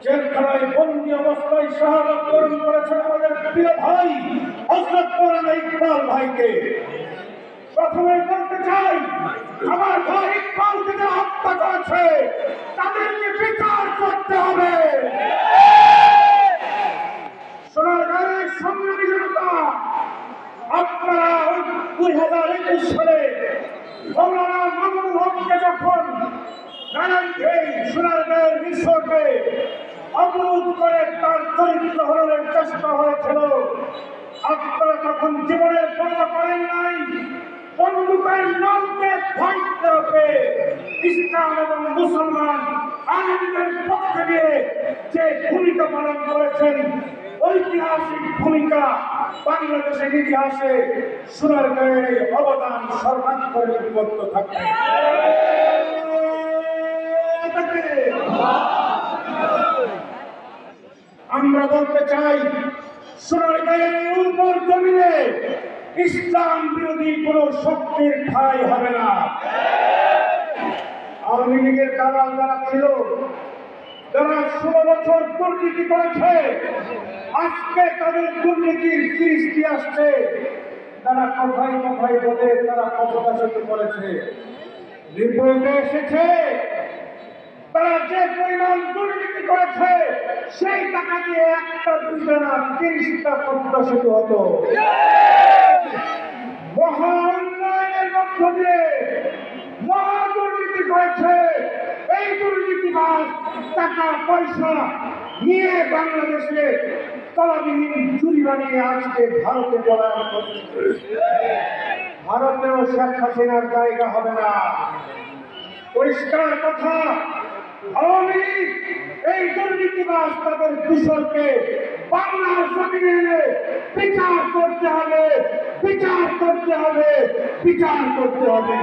জেলখানায় বন্দী অবস্থায় শাহাদাত বরণ করেছেন আমাদের প্রিয় ভাই হযরত মাওলানা ইকবাল ভাইকে। প্রথমে বলতে চাই, আমার ভাই ইকবালকে যারা হত্যা করেছে তাদেরকে বিচার করতে হবে। সোনারগাঁয়ের সংগ্রামী জনতা, আপনারা 2021 সালে মাওলানা মামুনুল হককে যখন সোনারগাঁয়ের রিসোর্টে অবরোধ করে তার চরিত্র হরণের চেষ্টা হয়েছিল, আপনারা তখন জীবনের পরোয়া করেন নাই। বন্দুকের নলকে ভয় পেয়ে ইসলাম এবং মুসলমান আলেমদের পক্ষে নিয়ে যে ভূমিকা পালন করেছেন, ঐতিহাসিক ভূমিকা বাংলাদেশের ইতিহাসে সোনারগাঁয়ের অবদান সর্বান্তরে লিপিবদ্ধ থাকবে। আমরা বলতে চাই, সোনারগাঁয়ের উর্বর জমিনে ইসলাম বিরোধী কোন শক্তির ঠাঁই হবে না। আওয়ামী লীগের দালাল যারা ছিল, যারা 16 বছর দুর্নীতি করেছে, আজকে তাদের দুর্নীতির ফিরিস্তি আসছে। তারা কথায় কথায় বলে তারা ক্ষমতাচ্যুত করেছে। রিপোর্টে এসেছে তারা যে পরিমাণ দুর্নীতি করেছে সেই টাকা দিয়ে একটা দুইটা না 30টা পদ্মা সেতু হতো। মহা উন্নয়নের মধ্য দিয়ে মহা দুর্নীতি করেছে। এই দুর্নীতিবাজ টাকা পয়সা নিয়ে বাংলাদেশে তলাবিহীন চুরি বানিয়ে আজকে ভারতে পলায়ন করছে। ভারতেও শেখ হাসিনার জায়গা হবে না। পরিষ্কার কথা, আওয়ামী লীগ এই দুর্নীতিবাজ তাদের দূষণকে বাংলার জমিনে এনে বিচার করতে হবে, বিচার করতে হবে, বিচার করতে হবে।